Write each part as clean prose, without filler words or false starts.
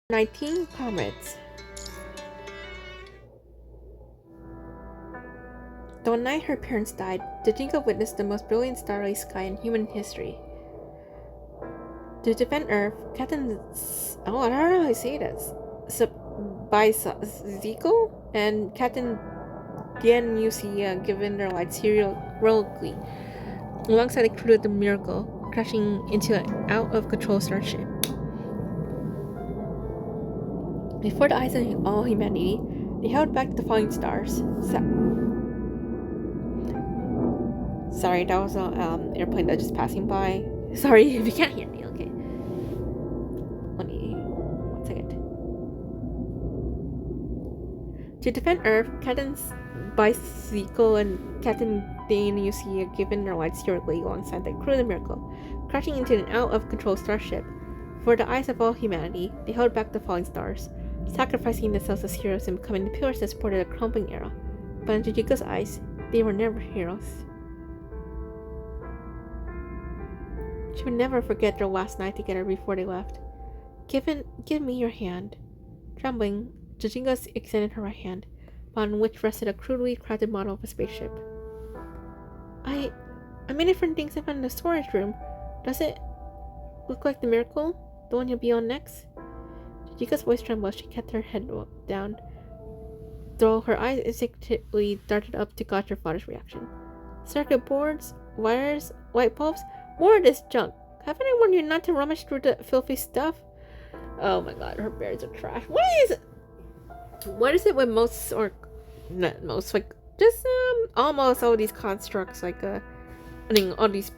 19 comets. The night her parents died, Dajinka witnessed the most brilliant starry sky in human history. To defend Earth, Captain I don't know how to say this. Zico and Captain Dian Yusi given their lives heroically, alongside the crew of the Miracle, crashing into an out-of-control starship. Before the eyes of all humanity, they held back the falling stars. Sorry, that was an airplane that just passing by. Sorry if you can't hear me, okay. Let me... 1 second. To defend Earth, Captain Bicycle and Captain Dane and Yusi are given their lives heroically alongside the crew of the Miracle, crashing into an out-of-control starship. For the eyes of all humanity, they held back the falling stars, sacrificing themselves as heroes and becoming the pillars that supported the crumbling era. But in Jujiko's eyes, they were never heroes. She would never forget their last night together before they left. Give me your hand. Trembling, Jujiko extended her right hand, on which rested a crudely crafted model of a spaceship. I made it from things I found in the storage room. Does it look like the Miracle? The one you'll be on next? Jujiko's voice trembled as she kept her head down, though her eyes instinctively darted up to gauge her father's reaction. Circuit boards, wires, light bulbs, more of this junk. Haven't I warned you not to rummage through the filthy stuff? Oh my god, her bears are trash. What is it with most, or not most, like, just, almost all these constructs, like, all these,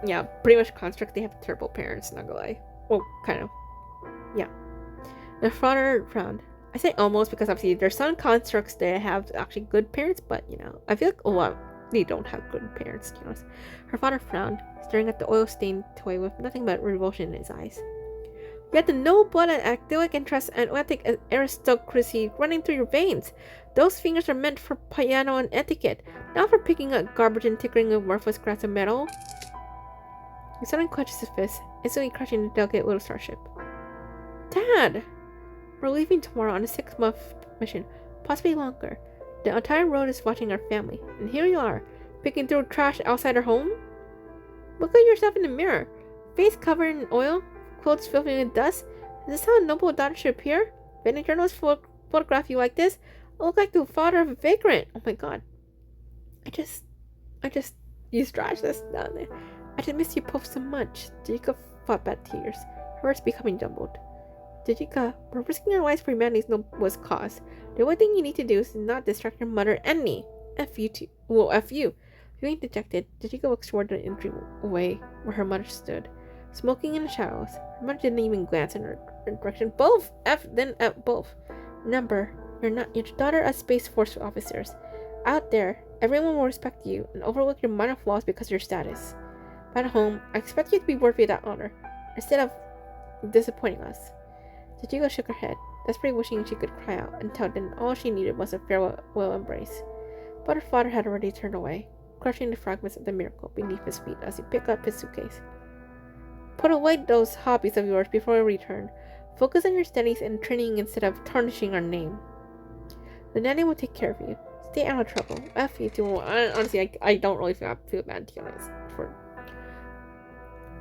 yeah, pretty much constructs, they have terrible parents, not gonna lie. Well, kind of. Yeah. The father frowned. I say almost because obviously there's some constructs that have actually good parents, but, I feel like a lot, they don't have good parents, to be honest. Her father frowned, staring at the oil-stained toy with nothing but revulsion in his eyes. You had the noble-blooded academic interest and athletic aristocracy running through your veins. Those fingers are meant for piano and etiquette, not for picking up garbage and tinkering with worthless scraps of metal. He suddenly clenches his fist, instantly crushing the delicate little starship. Dad! We're leaving tomorrow on a 6-month mission, possibly longer. The entire world is watching our family, and here you are, picking through trash outside our home? Look at yourself in the mirror. Face covered in oil, clothes filled with dust. Is this how a noble daughter should appear? If any journalists photograph you like this, I look like the father of a vagrant. Oh my god. I just used trash that's down there. I just miss you both so much. Jujiko fought back tears, her words becoming jumbled. Jujiko, we're risking our lives for humanity's noblest cause. The only thing you need to do is not distract your mother and me. F you too. Well, F you. Feeling dejected, Jujiko looked toward the entryway where her mother stood, smoking in the shadows. Her mother didn't even glance in her direction. Both! Both. Remember, you're not your daughter of Space Force officers. Out there, everyone will respect you and overlook your minor flaws because of your status. But at home, I expect you to be worthy of that honor, instead of disappointing us. Jujiko shook her head, desperately wishing she could cry out, until then all she needed was a farewell embrace. But her father had already turned away, crushing the fragments of the Miracle beneath his feet as he picked up his suitcase. Put away those hobbies of yours before we return. Focus on your studies and training instead of tarnishing our name. The nanny will take care of you. Stay out of trouble. F you too. Honestly, I don't really feel bad, to be honest, for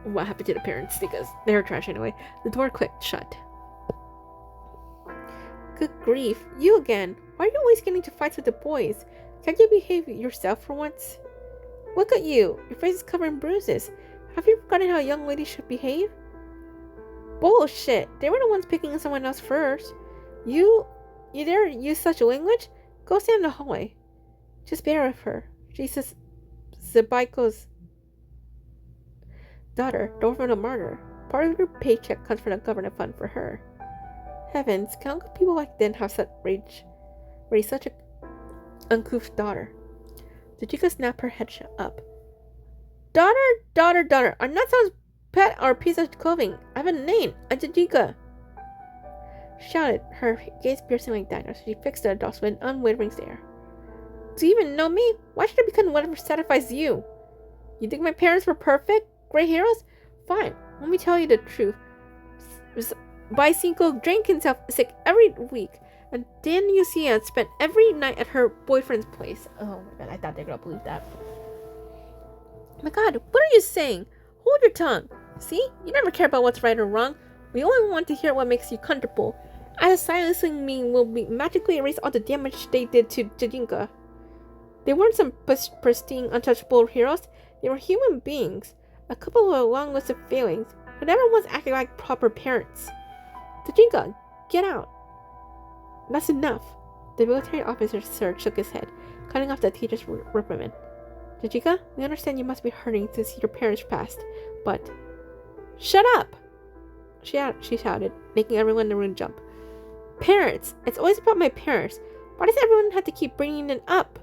what happened to the parents, because they're trash anyway. The door clicked shut. Good grief, you again. Why are you always getting into fights with the boys? Can't you behave yourself for once? Look at you. Your face is covered in bruises. Have you forgotten how a young lady should behave? Bullshit. They were the ones picking on someone else first. You dare use such language? Go stand in the hallway. Just bear with her. She's Zabiko's daughter, the orphan of martyr. Part of your paycheck comes from the government fund for her. Heavens, can people like them have such raise such a uncouth daughter? Jujiko snapped her head up. Daughter, I'm not someone's pet or piece of clothing. I have a name, Jujiko. She shouted, her gaze piercing like daggers. She fixed the adults with an unwavering stare. Do you even know me? Why should I become whatever satisfies you? You think my parents were perfect? Great heroes? Fine, let me tell you the truth. bicycle, drank himself sick every week, and then Lucia spent every night at her boyfriend's place. Oh my god, I thought they were gonna believe that. Oh my god, what are you saying? Hold your tongue. See? You never care about what's right or wrong. We only want to hear what makes you comfortable. As a silencing mean will magically erase all the damage they did to Jajinka. They weren't some pristine, untouchable heroes. They were human beings. A couple with a long list of failings, who never once acted like proper parents. Jajinka, get out. That's enough. The military officer shook his head, cutting off the teacher's reprimand. Jajinka, we understand you must be hurting to see your parents passed, but... Shut up! She shouted, making everyone in the room jump. Parents! It's always about my parents. Why does everyone have to keep bringing it up?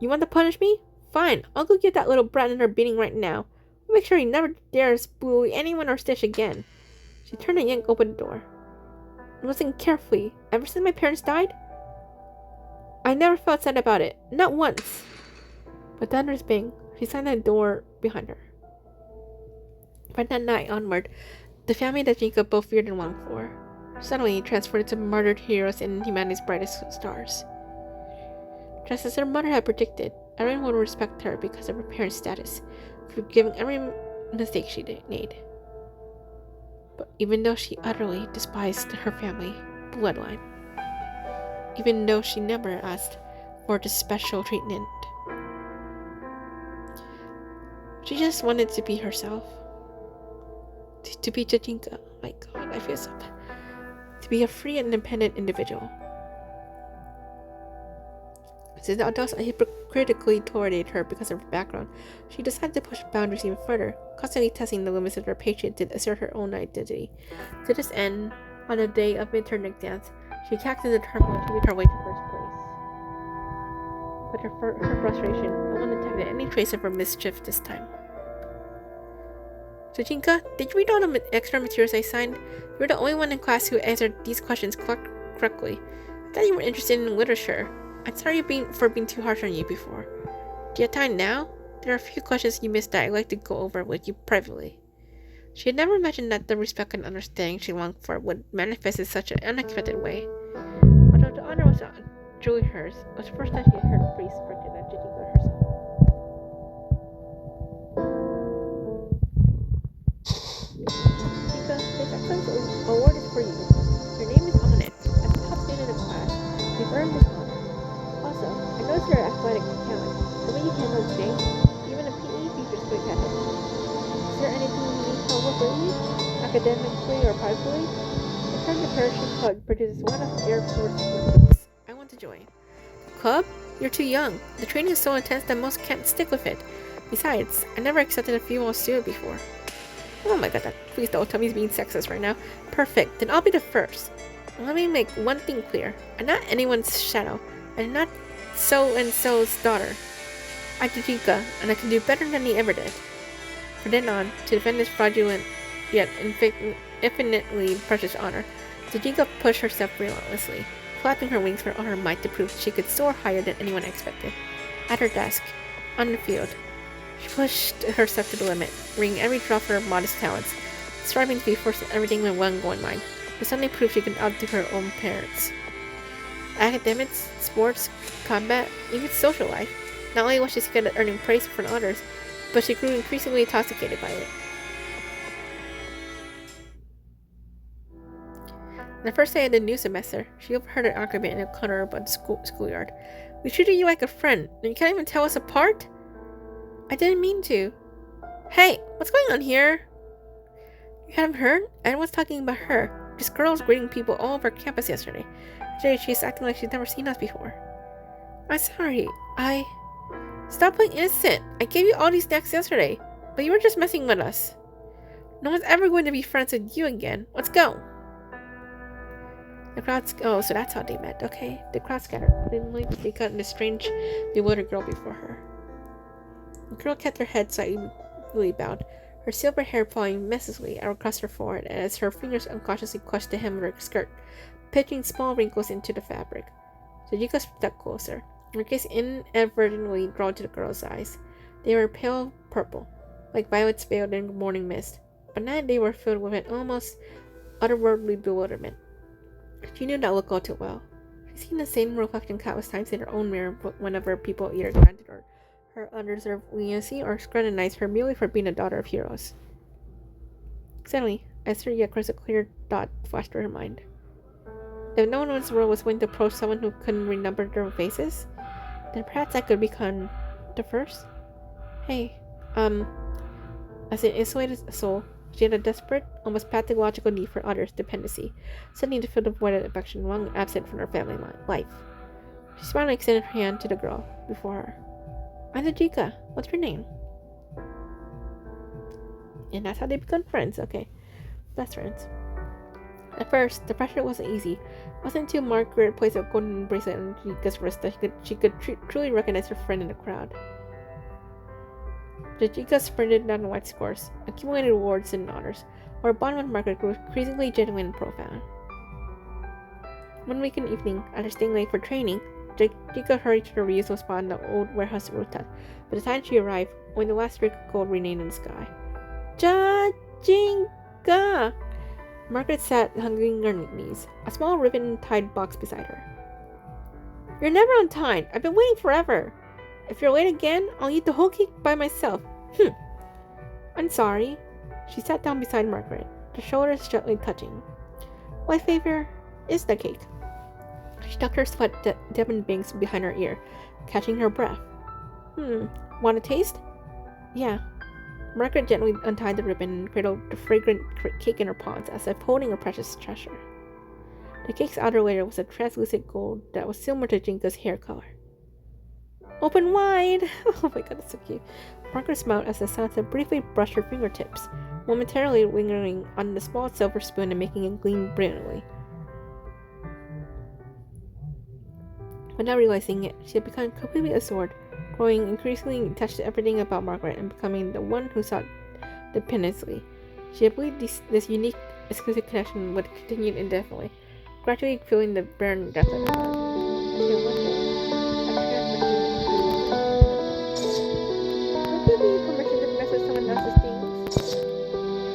You want to punish me? Fine, I'll go get that little brat in her beating right now. I'll make sure he never dares bully anyone or Stitch again. She turned and yanked open the door. Listen carefully. Ever since my parents died, I never felt sad about it. Not once. But thunder's bang. She slammed the door behind her. From that night onward, the family that Jinka both feared and longed for suddenly transformed into martyred heroes and humanity's brightest stars. Just as her mother had predicted, everyone would respect her because of her parents' status, forgiving every mistake she made. But even though she utterly despised her family bloodline, even though she never asked for this special treatment, she just wanted to be herself. To be Jajinka. My god, I feel so bad. To be a free and independent individual. Since the adults hypocritically tolerated her because of her background, she decided to push boundaries even further, constantly testing the limits of her patience to assert her own identity. To this end, on the day of midterm exams, she tacked and determined to beat her way to first place. But her frustration, no one detected any trace of her mischief this time. Jajinka, did you read all the extra materials I signed? You were the only one in class who answered these questions correctly. I thought you were interested in literature. I'm sorry for being too harsh on you before. Do you have time now? There are a few questions you missed that I'd like to go over with you privately. She had never imagined that the respect and understanding she longed for would manifest in such an unexpected way. Although the honor was not truly hers, it was the first time she had heard a priest corrected than Jajinka herself. Jajinka, this excellence award is for you. Your name is on it. As the top student of the class, you've earned this honor. Also, I noticed your athletic talent. The way you handle today, even a PE teacher's quick at it. Is there anything you need help with lately? Academically or privately? The current parachute club produces one of Air Force recruits. I want to join. Club? You're too young. The training is so intense that most can't stick with it. Besides, I never accepted a female student before. Oh my god, please don't tell me he's being sexist right now. Perfect, then I'll be the first. Let me make one thing clear. I'm not anyone's shadow. I'm not so-and-so's daughter. I'm Jajinka, and I can do better than he ever did. From then on, to defend this fraudulent yet infinitely precious honor, Jajinka pushed herself relentlessly, flapping her wings for all her might to prove she could soar higher than anyone expected. At her desk, on the field, she pushed herself to the limit, wringing every drop of her modest talents, striving to be first in everything with one goal in mind, but suddenly proved she could outdo her own parents. Academics, sports, combat, even social life. Not only was she good at earning praise from others, but she grew increasingly intoxicated by it. On the first day of the new semester, she overheard an argument in a corner of the schoolyard. We treated you like a friend, and you can't even tell us apart? I didn't mean to. Hey, what's going on here? You haven't heard? Everyone's talking about her. This girl was greeting people all over campus yesterday. Today she's acting like she's never seen us before. I'm sorry. Stop playing innocent. I gave you all these snacks yesterday, but you were just messing with us. No one's ever going to be friends with you again. Let's go. The crowd... Oh, so that's how they met. Okay. The crowd scattered, suddenly because the strange, bewildered girl before her. The girl kept her head slightly bowed, her silver hair falling messily across her forehead as her fingers unconsciously clutched the hem of her skirt, pitching small wrinkles into the fabric. Jajinka stepped closer, her gaze inadvertently drawn to the girl's eyes. They were pale purple, like violets veiled in morning mist, but now they were filled with an almost otherworldly bewilderment. She knew that look all too well. She'd seen the same reflection countless times in her own mirror whenever people either granted her undeserved leniency or scrutinized her merely for being a daughter of heroes. Suddenly, a certain yet crystal clear thought flashed through her mind. If no one in this world was willing to approach someone who couldn't remember their faces, then perhaps I could become the first. Hey, as an isolated soul, she had a desperate, almost pathological need for others' dependency, something to fill the void of affection long absent from her family life. She smiled and extended her hand to the girl before her. I'm Najika. What's your name? And that's how they become friends. Okay, best friends. At first, the pressure wasn't easy. It wasn't until Margaret placed a golden bracelet on Najika's wrist that she could truly recognize her friend in the crowd. Najika sprinted down the white course, accumulated awards and honors, while her bond with Margaret grew increasingly genuine and profound. One weekend evening, after staying late for training, Najika hurried to the reusable spot on the old warehouse rooftop. By the time she arrived, only the last streak of gold remained in the sky. Najika! Margaret sat hugging her knees, a small ribbon-tied box beside her. You're never on time. I've been waiting forever. If you're late again, I'll eat the whole cake by myself. I'm sorry. She sat down beside Margaret, their shoulders gently touching. My favor is the cake. She tucked her sweat-deadened bangs behind her ear, catching her breath. Want a taste? Yeah. Margaret gently untied the ribbon and cradled the fragrant cake in her palms as if holding a precious treasure. The cake's outer layer was a translucent gold that was similar to Jinka's hair color. Open wide! Oh my god, that's so cute. Margaret smiled as the sunset briefly brushed her fingertips, momentarily lingering on the small silver spoon and making it gleam brilliantly. Without realizing it, she had become completely absorbed, growing increasingly attached to everything about Margaret and becoming the one who sought dependency. She had believed this unique, exclusive connection would continue indefinitely, gradually filling the barren depths of her heart. Would you give me permission to mess with someone else's things?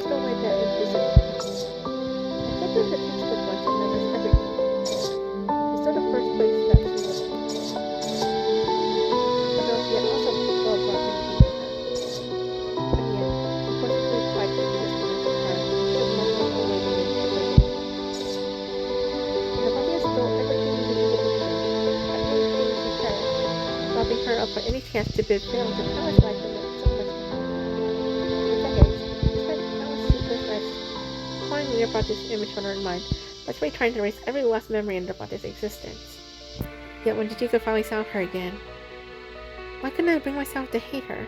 Don't like that implicit. I kept her in the textbook once and noticed everything. She saw the first place that she was in. Although she had also well brought him to her. But yet, she forcibly tried to do this to her, still much like a way to make it living. Her body stole everything she needed to her, everything she cherished, robbing her of any chance to bid farewell to countless lives and so much more. For decades, she spent countless sleepless nights pondering Nearbody's image on her mind, desperately trying to erase every last memory in Nearbody's existence. Yet when Najika finally saw her again, why couldn't I bring myself to hate her?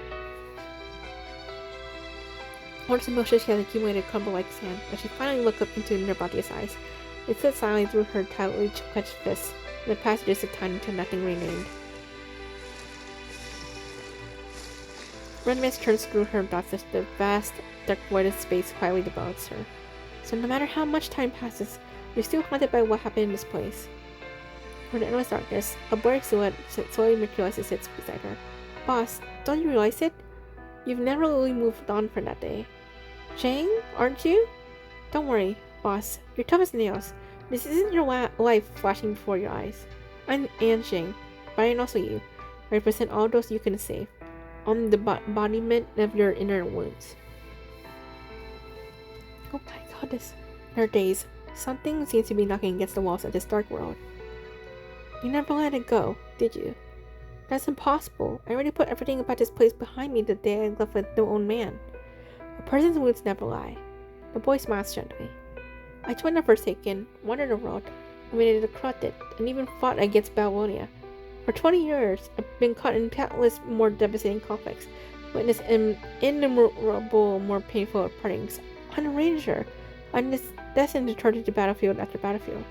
All this emotion she had accumulated crumbled like sand. When she finally looked up into Nearbody's eyes, it slid silently through her tightly clenched fists, and the passages of time until nothing remained. Red mist turns through her thoughts as the vast, dark void of space quietly devours her. So no matter how much time passes, you're still haunted by what happened in this place. For the endless darkness, a blurry silhouette slowly materializes sits beside her. Boss, don't you realize it? You've never really moved on from that day. Shang, aren't you? Don't worry, boss. You're tough as nails. This isn't your life flashing before your eyes. I'm Anne Shang, but I'm also you. I represent all those you can save. I'm the embodiment of your inner wounds. Oh my goodness. In her days, something seems to be knocking against the walls of this dark world. You never let it go, did you? That's impossible. I already put everything about this place behind me the day I left with no own man. A person's wounds never lie. The boy smiles gently. I joined the Forsaken, wandered the world, eliminated the corrupted, and even fought against Babylonia. For 20 years, I've been caught in countless more devastating conflicts, witnessed innumerable more painful partings. I'm a ranger. I'm destined to turn to battlefield after battlefield.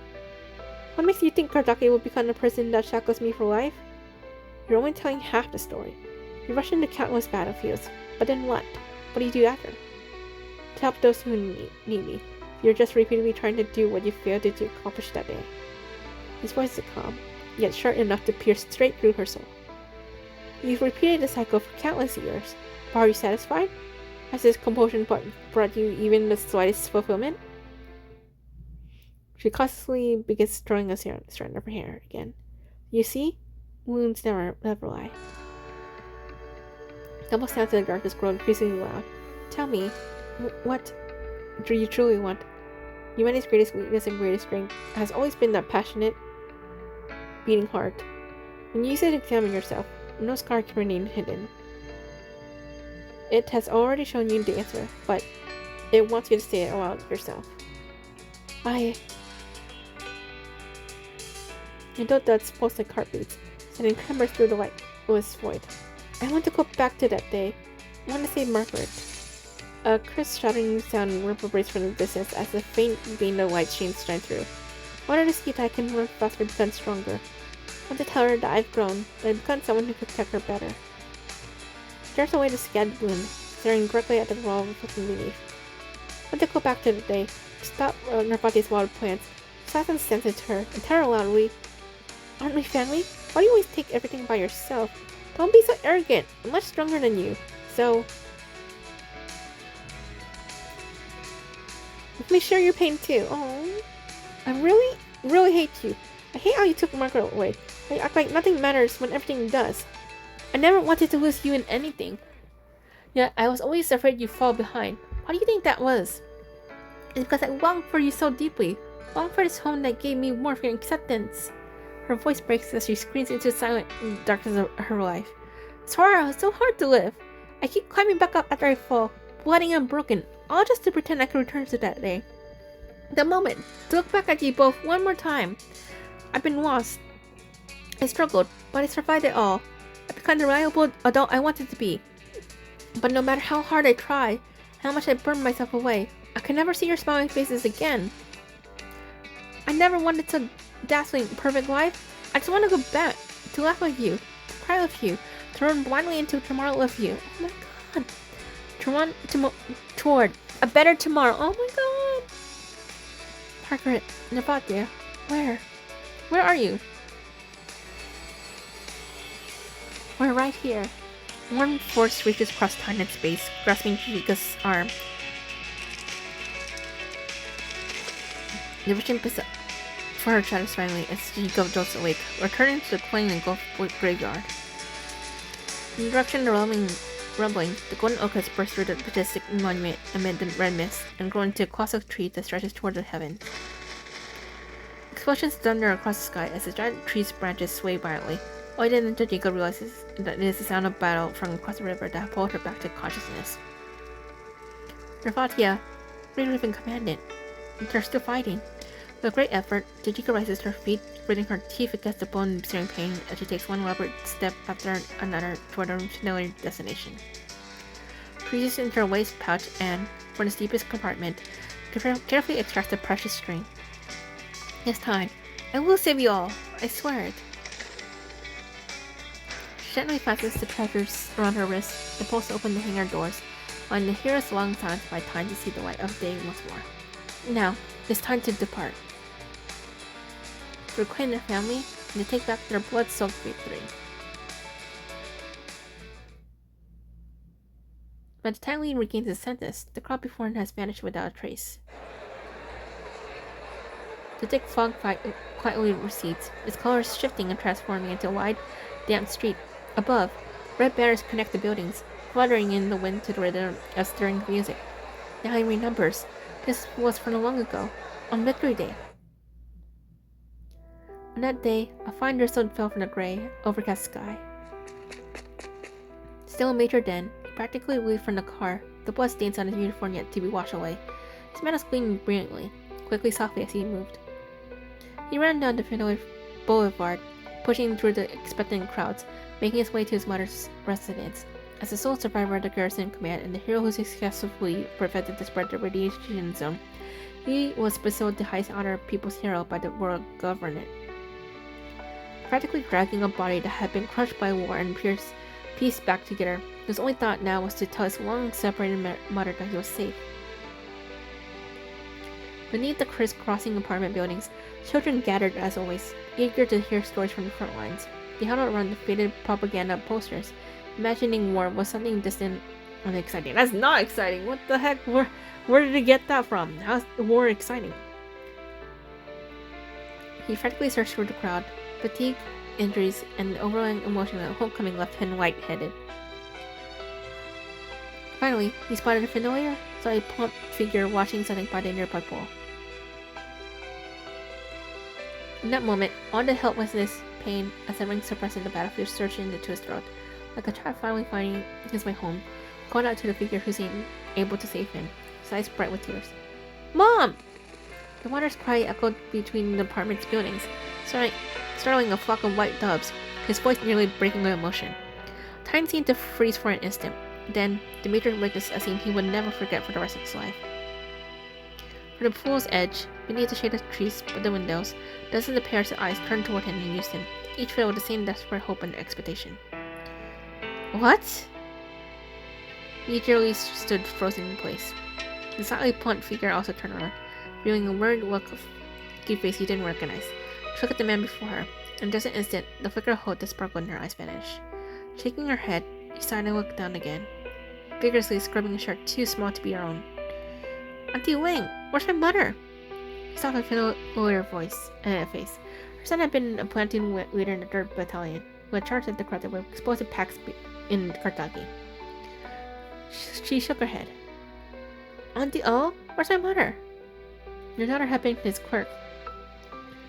What makes you think Kardaki will become the person that shackles me for life? You're only telling half the story. You rush into countless battlefields, but then what? What do you do after? To help those who need me. You're just repeatedly trying to do what you failed to accomplish that day. His voice is calm, yet sharp enough to pierce straight through her soul. You've repeated the cycle for countless years, but are you satisfied? Has this compulsion brought you even the slightest fulfillment? She cautiously begins throwing a strand of her hair again. You see? Wounds never lie. Double sounds in the darkness grow increasingly loud. Tell me, what do you truly want? Humanity's greatest weakness and greatest strength has always been that passionate, beating heart. When you sit and examine yourself, no scar can remain hidden. It has already shown you the answer, but it wants you to say it aloud yourself. I thought that's pulsed like heartbeats, sending tremors through the lightless void. I want to go back to that day. I want to save Margaret. A crisp shouting sound reverberates from the distance as a faint beam of light shines through. I wanted to see if I can run faster and become stronger. I want to tell her that I've grown, that I've become someone who can protect her better. She tears away the scattered wound, staring directly at the wall reflecting beneath. I want to go back to the day, stop Narvati's wild plans, Satin sense to her, and tell her loudly, Aren't we family? Why do you always take everything by yourself? Don't be so arrogant. I'm much stronger than you. So let me share your pain too. Oh, I really hate you. I hate how you took Margaret away. You act like nothing matters when everything does. I never wanted to lose you in anything. Yet I was always afraid you'd fall behind. Why do you think that was? It's because I longed for you so deeply. Longed for this home that gave me warmth and acceptance. Her voice breaks as she screams into the silent darkness of her life. It's so hard to live. I keep climbing back up after I fall, bloody and broken, all just to pretend I can return to that day. The moment, to look back at you both one more time. I've been lost. I struggled, but I survived it all. I became the reliable adult I wanted to be. But no matter how hard I try, how much I burned myself away, I can never see your smiling faces again. I never wanted to dazzling, perfect life. I just want to go back, to laugh with you, to cry with you, to run blindly into tomorrow with you. Oh my god. To run toward a better tomorrow. Oh my god. Margaret, Nabatia, where? Where are you? We're right here. One force reaches across time and space, grasping Chica's arm. The vision for her shadows finally as Chica jolts awake, returning to the plain and gulf graveyard. In the direction of the rumbling, the golden ochres burst through the majestic monument amid the red mist and grow into a colossal tree that stretches toward the heaven. Explosions thunder across the sky as the giant tree's branches sway violently. All then Chica realizes that it is the sound of battle from across the river that pulled her back to consciousness. Nervatia, reliving commandant, they're still fighting. With a great effort, Chica rises to her feet, gritting her teeth against the bone-searing pain as she takes one elaborate step after another toward her familiar destination. She reaches into her waist pouch and, from the deepest compartment, carefully extracts the precious string. This time, I will save you all. I swear it. She gently fastens the treasures around her wrists and pulls open the hangar doors, allowing the hero's long silence by time to see the light of day once more. Now, it's time to depart. To reclaim their family and to take back their blood-soaked victory. By the time Lee regains his senses, the crowd before him has vanished without a trace. The thick fog quietly recedes, its colors shifting and transforming into a wide, damp street. Above, red banners connect the buildings, fluttering in the wind to the rhythm of stirring music. Now he remembers. This was from long ago, on Victory Day. On that day, a fine drizzle fell from the gray, overcast sky. Still a major den, he practically leaped from the car, the blood stains on his uniform yet to be washed away. His medals gleaming brilliantly, quickly softly as he moved. He ran down the boulevard, pushing through the expectant crowds, making his way to his mother's residence. As the sole survivor of the garrison command and the hero who successfully prevented the spread of the radiation zone, he was bestowed the highest honor of People's Hero by the world government. Practically dragging a body that had been crushed by war and pieced back together, his only thought now was to tell his long-separated mother that he was safe. Beneath the crisscrossing apartment buildings, children gathered as always, eager to hear stories from the front lines. They huddled around the faded propaganda posters, imagining war was something distant and exciting. That's not exciting! What the heck? Where did they get that from? How's the war exciting? He frantically searched through the crowd. Fatigue, injuries, and the overwhelming emotion of homecoming left him lightheaded. Finally, he spotted a familiar, slightly plump figure watching something by the nearby pool. In that moment, all the helplessness, pain, and suffering suppressed in the battlefield surged into his throat. Like a child finally finding his way home, he called out to the figure who seemed able to save him, his eyes bright with tears. Mom! The water's cry echoed between the apartment's buildings, startling a flock of white doves, his voice nearly breaking with emotion. Time seemed to freeze for an instant. Then, the Major witnessed a scene he would never forget for the rest of his life. From the pool's edge, beneath the shade of trees by the windows, dozens of pairs of eyes turned toward him and used him, each filled with the same desperate hope and expectation. What? He literally stood frozen in place. The slightly plump figure also turned around, revealing a worried look of face he didn't recognize. She looked at the man before her, and in just an instant, the flicker of hope that sparkled in her eyes vanished. Shaking her head, she sighed and looked down again, vigorously scrubbing a shirt too small to be her own. Auntie Wang, where's my mother? He saw her familiar voice and face. Her son had been a platoon leader in the 3rd Battalion, who had charged at the crowd that were explosive packs in Kartaki. She shook her head. Auntie Oh, where's my mother? Your daughter had been his clerk,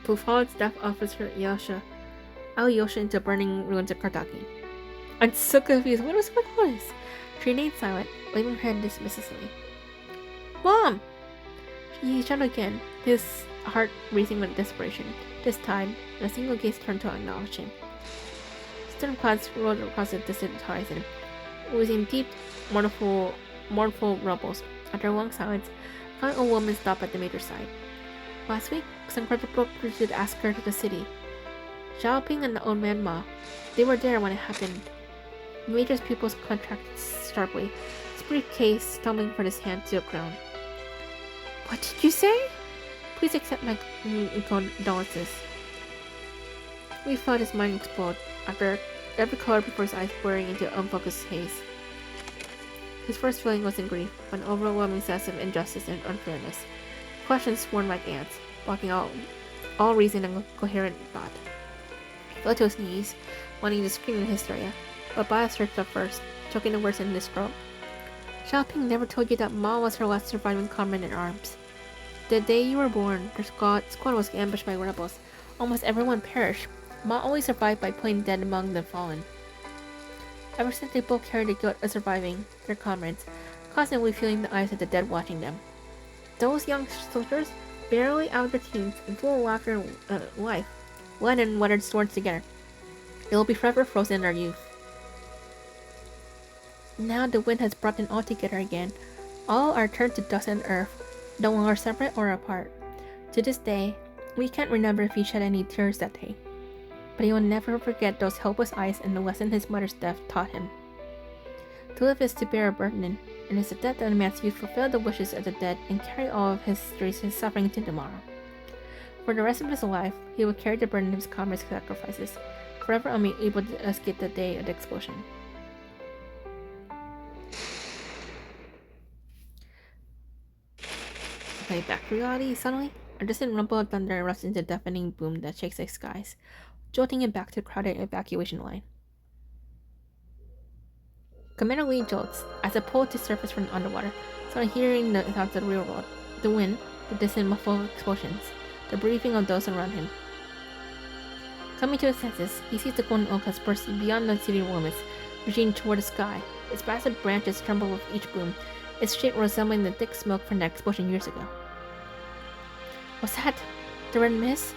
who followed Staff Officer Alyosha into burning ruins of Kartaki. I'm so confused. What was this? She remained silent, waving her hand dismissively. Mom! He shouted again, his heart racing with desperation. This time, a single gaze turned to acknowledge him. Storm clouds rolled across the distant horizon, oozing deep, mournful rubbles. After a long silence, a kind old woman stopped at the Major's side. Last week, some credible recruits asked her to the city. Xiaoping and the old man Ma, they were there when it happened. The Major's pupils contracted sharply, his briefcase tumbling from his hand to the ground. What did you say? Please accept my condolences. We felt his mind explode, after every color before his eyes blurring into unfocused haze. His first feeling was in grief, an overwhelming sense of injustice and unfairness. Questions swarmed like ants, blocking all reason and coherent thought. He fell to his knees, wanting to scream in hysteria, but Bia surged up first, choking the words in his throat. Xiaoping never told you that Ma was her last surviving comrade in arms. The day you were born, their squad was ambushed by rebels. Almost everyone perished. Ma always survived by playing dead among the fallen. Ever since they both carried the guilt of surviving their comrades, constantly feeling the eyes of the dead watching them. Those young soldiers, barely out of their teens and full of laughter and life, led and weathered swords together. They will be forever frozen in their youth. Now the wind has brought them all together again. All are turned to dust and earth, no longer separate or apart. To this day, we can't remember if he shed any tears that day. But he will never forget those helpless eyes and the lesson his mother's death taught him. To live is to bear a burden, and is the death of a man's youth fulfill the wishes of the dead and carry all of his suffering to tomorrow. For the rest of his life, he will carry the burden of his comrades' sacrifices, forever unable to escape the day of the explosion. Okay, back to reality. Suddenly, a distant rumble of thunder erupts into a deafening boom that shakes the skies, jolting him back to the crowded evacuation line. Commander Lee jolts as it pulled to surface from underwater, suddenly hearing the sounds of the real world, the wind, the distant muffled explosions, the breathing of those around him. Coming to his senses, he sees the golden oak has burst beyond the city limits, reaching toward the sky. Its massive branches tremble with each boom, its shape resembling the thick smoke from the explosion years ago. What's that? The red mist?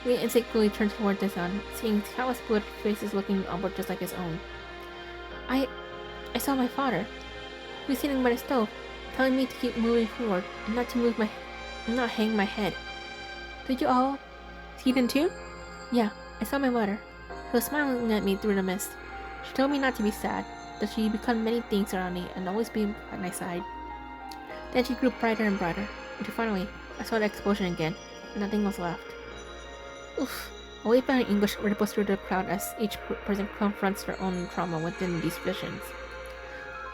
Lee instinctively turned toward the sun, seeing countless blood faces looking upward just like his own. I saw my father. He was sitting by the stove, telling me to keep moving forward and not hang my head. Did you all see them too? Yeah, I saw my mother. She was smiling at me through the mist. She told me not to be sad, that she'd become many things around me and always be by my side. Then she grew brighter and brighter, until finally I saw the explosion again, and nothing was left. Oof. A wave of English ripples through the crowd as each person confronts their own trauma within these visions.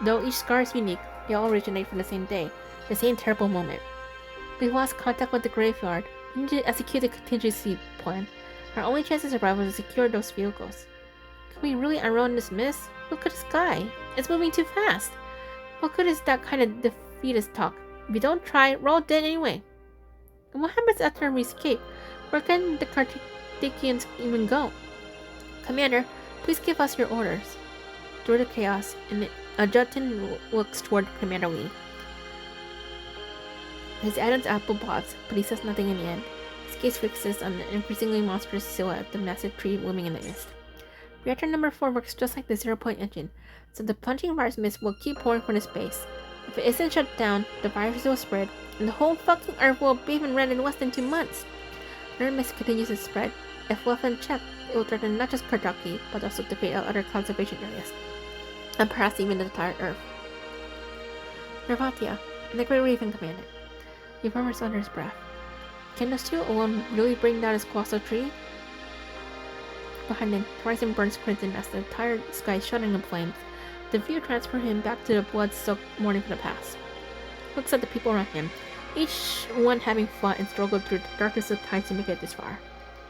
Though each scar is unique, they all originate from the same day, the same terrible moment. We lost contact with the graveyard, We need to execute a contingency plan. Our only chance of survival is to secure those vehicles. Can we really outrun this mess? Look at the sky. It's moving too fast. What good is that kind of defeatist talk? If we don't try, we're all dead anyway. And what happens after we escape? Where can the Carthaginians even go? Commander, please give us your orders. Through the chaos, and Judson looks toward Commander Lee. His Adam's apple pops, but he says nothing in the end. His gaze fixes on the increasingly monstrous silhouette of the massive tree looming in the mist. Reactor number 4 works just like the zero-point engine, so the plunging virus mist will keep pouring from its base. If it isn't shut down, the virus will spread, and the whole fucking Earth will bathe in red in less than 2 months. The mist continues to spread. If left unchecked, it will threaten not just Kardaki, but also to fade out other conservation areas, and perhaps even the entire Earth. Nervatia, the Great Raven Commandant. He murmurs under his breath. Can those two alone really bring down this colossal tree? Behind him, horizon burns crimson as the entire sky is shutting in flames. The view transfers him back to the blood-soaked morning from the past. Looks at the people around him, each one having fought and struggled through the darkest of times to make it this far.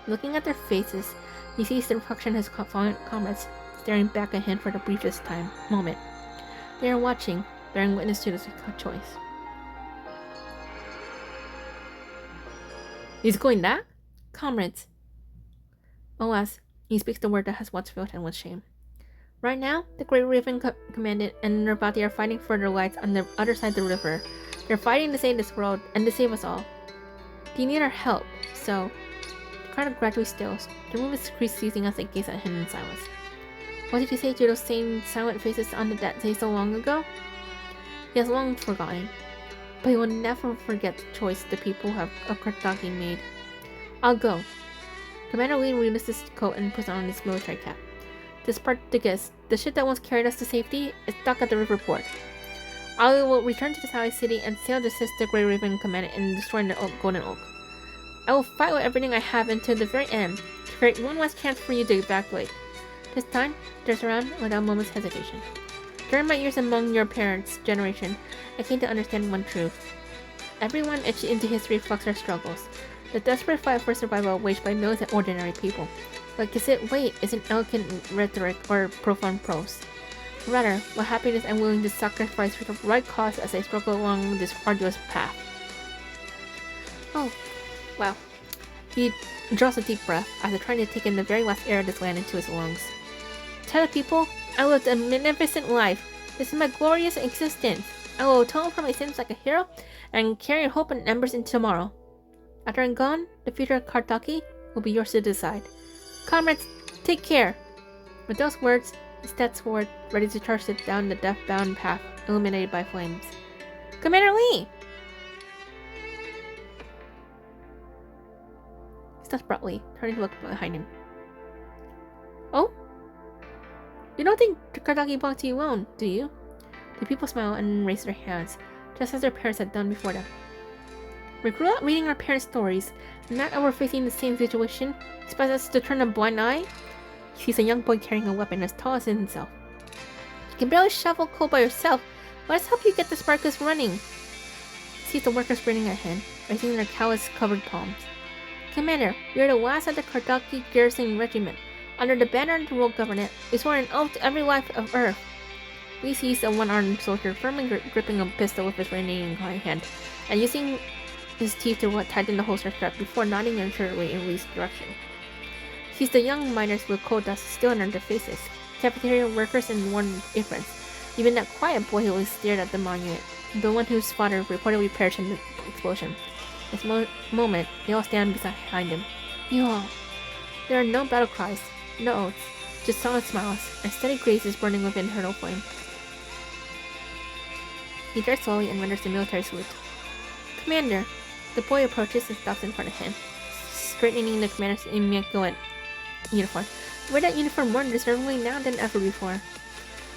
Looking at their faces, he sees the reflection of his fallen comrades staring back at him for the briefest moment. They are watching, bearing witness to this choice. He's going that? Comrades. Alas, he speaks the word that has once filled him with shame. Right now, the Great Raven Commandant and Nervati are fighting for their lives on the other side of the river. They're fighting to save this world and to save us all. They need our help, so... The crowd gradually stills. The room is ceasing as they gaze at him in silence. What did he say to those same silent faces on that day so long ago? He has long forgotten. But he will never forget the choice the people of Kartaki made. I'll go. Commander Lee removes his coat and puts on his military cap. This part to guess, the ship that once carried us to safety is stuck at the river port. I will return to the Sally City and sail to assist the Grey Raven Commandant in destroying the Golden Oak. I will fight with everything I have until the very end, to create one last chance for you to evacuate. This time, turns around without a moment's hesitation. During my years among your parents' generation, I came to understand one truth. Everyone etched into history reflects our struggles. The desperate fight for survival waged by millions of ordinary people. But Gazette Wait isn't elegant rhetoric or profound prose. Rather, what happiness I'm willing to sacrifice for the right cause as I struggle along this arduous path. Oh, wow. He draws a deep breath after trying to take in the very last air of this land into his lungs. Tell the people, I lived a magnificent life. This is my glorious existence. I will atone for my sins like a hero and carry hope and embers into tomorrow. After I'm gone, the future of Kartaki will be yours to decide. Comrades, take care! With those words, he steps forward, ready to charge it down the death-bound path illuminated by flames. Commander Lee! He stops abruptly, turning to look behind him. Oh? You don't think Kartaki belongs to you alone, do you? The people smile and raise their hands, just as their parents had done before them. We grew up reading our parents' stories, and now that we're facing the same situation, expect us to turn a blind eye? He sees a young boy carrying a weapon as tall as himself. You can barely shovel coal by yourself. Let us help you get the sparklers running. He sees the workers grinning at him, raising their callus-covered palms. Commander, we are the last of the Kartaki Garrison Regiment. Under the banner of the world government, we swear an oath to every life of Earth. Lee sees a one-armed soldier firmly gripping a pistol with his remaining hand, and using his teeth to tighten the holster strap before nodding assuredly in Lee's direction. He sees the young miners with coal dust still under their faces, cafeteria workers in worn aprons, even that quiet boy who stared at the monument, the one whose father reportedly perished in the explosion. At this moment, they all stand behind him. You all. There are no battle cries, no oaths, just solid smiles, and steady gazes burning within eternal flame. He turns slowly and renders the military salute. Commander! The boy approaches and stops in front of him, straightening the commander's immaculate uniform. Wear that uniform more deservingly now than ever before.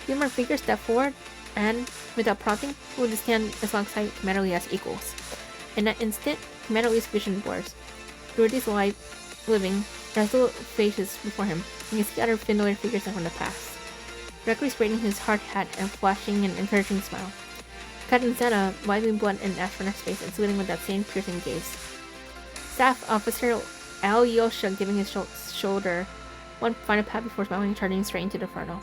The more figures step forward, and, without prompting, will stand alongside Commander Lee as equals. In that instant, Commander Lee's vision blurs. Through these living, resolute faces before him, and he can see other familiar figures from the past. Directly straightening his hard hat and flashing an encouraging smile. Captain Zeta, wiping blood and ash from her face and saluting with that same piercing gaze. Staff Officer Alyosha giving his shoulder one final pat before smiling and charging straight into the inferno.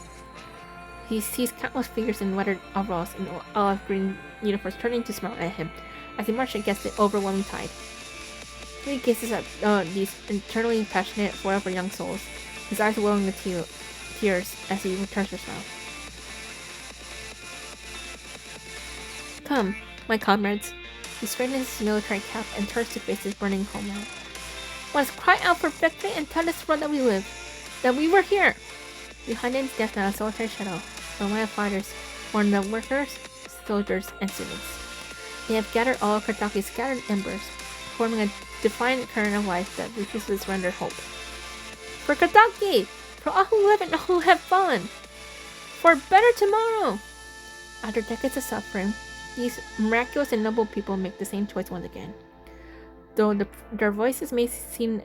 He sees countless figures in weathered overalls and olive green uniforms turning to smile at him as he marches against the overwhelming tide. He gazes at these eternally passionate, forever young souls, his eyes welling with tears as he returns her smile. Come, my comrades. He straightens his military cap and turns to face his burning homeworld. Let us cry out for victory and tell this world that we live, that we were here. Behind him stands not a solitary shadow, but a line of fighters, born of workers, soldiers, and students. They have gathered all of Kartaki's scattered embers, forming a defiant current of life that refuses to surrender hope. For Kartaki! For all who live and all who have fallen! For a better tomorrow! After decades of suffering, these miraculous and noble people make the same choice once again. Though their voices may seem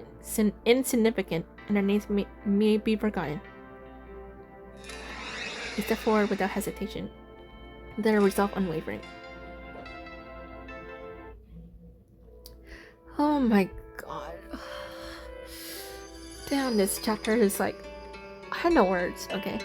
insignificant and their names may be forgotten. They step forward without hesitation, their resolve unwavering. Oh my god. Damn, this chapter is like... I have no words, okay.